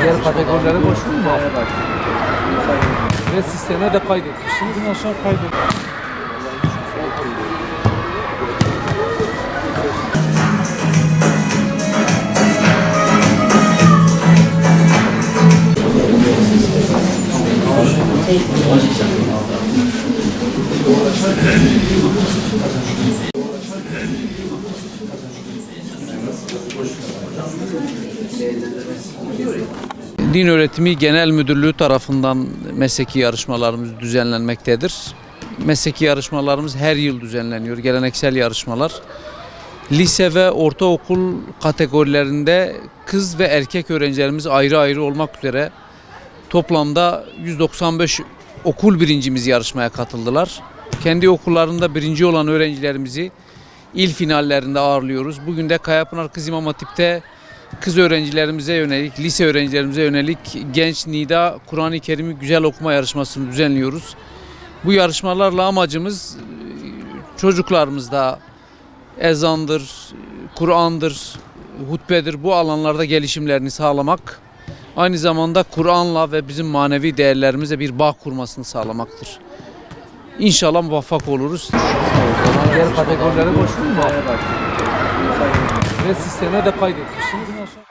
Diğer kategorileri boş mu? Ve sisteme de kaydetmişsiniz. Bugün aşağı kaydet. Din Öğretimi Genel Müdürlüğü tarafından mesleki yarışmalarımız düzenlenmektedir. Mesleki yarışmalarımız her yıl düzenleniyor, geleneksel yarışmalar. Lise ve ortaokul kategorilerinde kız ve erkek öğrencilerimiz ayrı ayrı olmak üzere toplamda 195 okul birincimiz yarışmaya katıldılar. Kendi okullarında birinci olan öğrencilerimizi il finallerinde ağırlıyoruz. Bugün de Kayapınar Kız İmam Hatip'te kız öğrencilerimize yönelik, lise öğrencilerimize yönelik Genç Nida Kur'an-ı Kerim'i güzel okuma yarışmasını düzenliyoruz. Bu yarışmalarla amacımız çocuklarımızda ezandır, Kur'an'dır, hutbedir, bu alanlarda gelişimlerini sağlamak. Aynı zamanda Kur'an'la ve bizim manevi değerlerimize bir bağ kurmasını sağlamaktır. İnşallah muvaffak oluruz. Diğer kategorileri boş mu? Ve sisteme de kaydetmişsiniz.